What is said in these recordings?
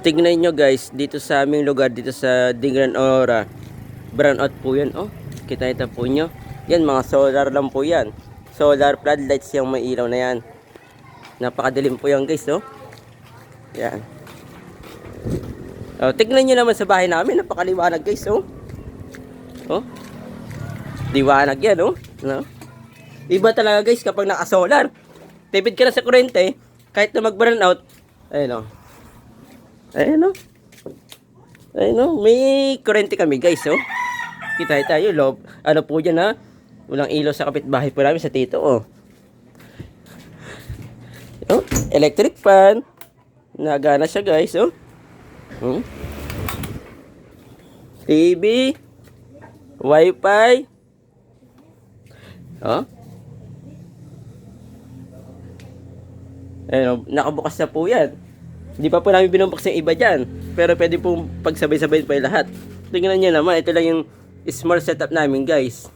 Tignan nyo guys, dito sa aming lugar, dito sa Digran Ora, brownout po yan. Oh, kita po nyo. Yan, mga solar lang po yan. Solar floodlights yung may ilaw na yan. Napakadilim po yan guys, oh. Yan. Oh, tignan nyo naman sa bahay namin, napakaliwanag guys, oh. Oh. Liwanag yan, oh. No? Iba talaga guys kapag naka-solar. Tipid ka na sa kuryente, kahit na mag-brownout. Ayun, oh. Ayun, oh. Ayun, oh. May kuryente kami guys, oh. Kita tayo, loob. Ano po dyan, ha? Walang ilaw sa kapitbahay po namin sa tito, oh. Oh, electric fan. Nagana siya guys, oh. TV, Wi-Fi. Oh. Ayun, oh, nakabukas na po yan. Hindi pa po namin binubuksan yung iba dyan. Pero pwede pong pagsabay-sabay pa yung lahat. Tingnan nyo naman, ito lang yung small setup namin guys.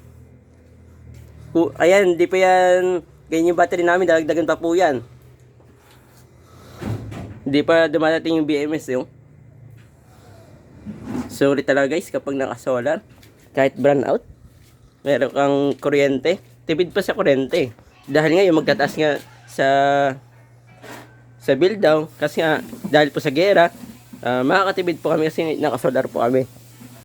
Ayan, hindi pa yan. Ganyan yung battery namin, dagdagan pa po yan. Hindi pa dumadating yung BMS yung. Sorry talaga guys kapag naka-solar. Kahit brownout, meron kang kuryente. Tipid pa sa kuryente. Dahil ngayon magtataas nga sa bill daw. Kasi nga, dahil po sa gera, makakatipid po kami kasi naka-solar po kami.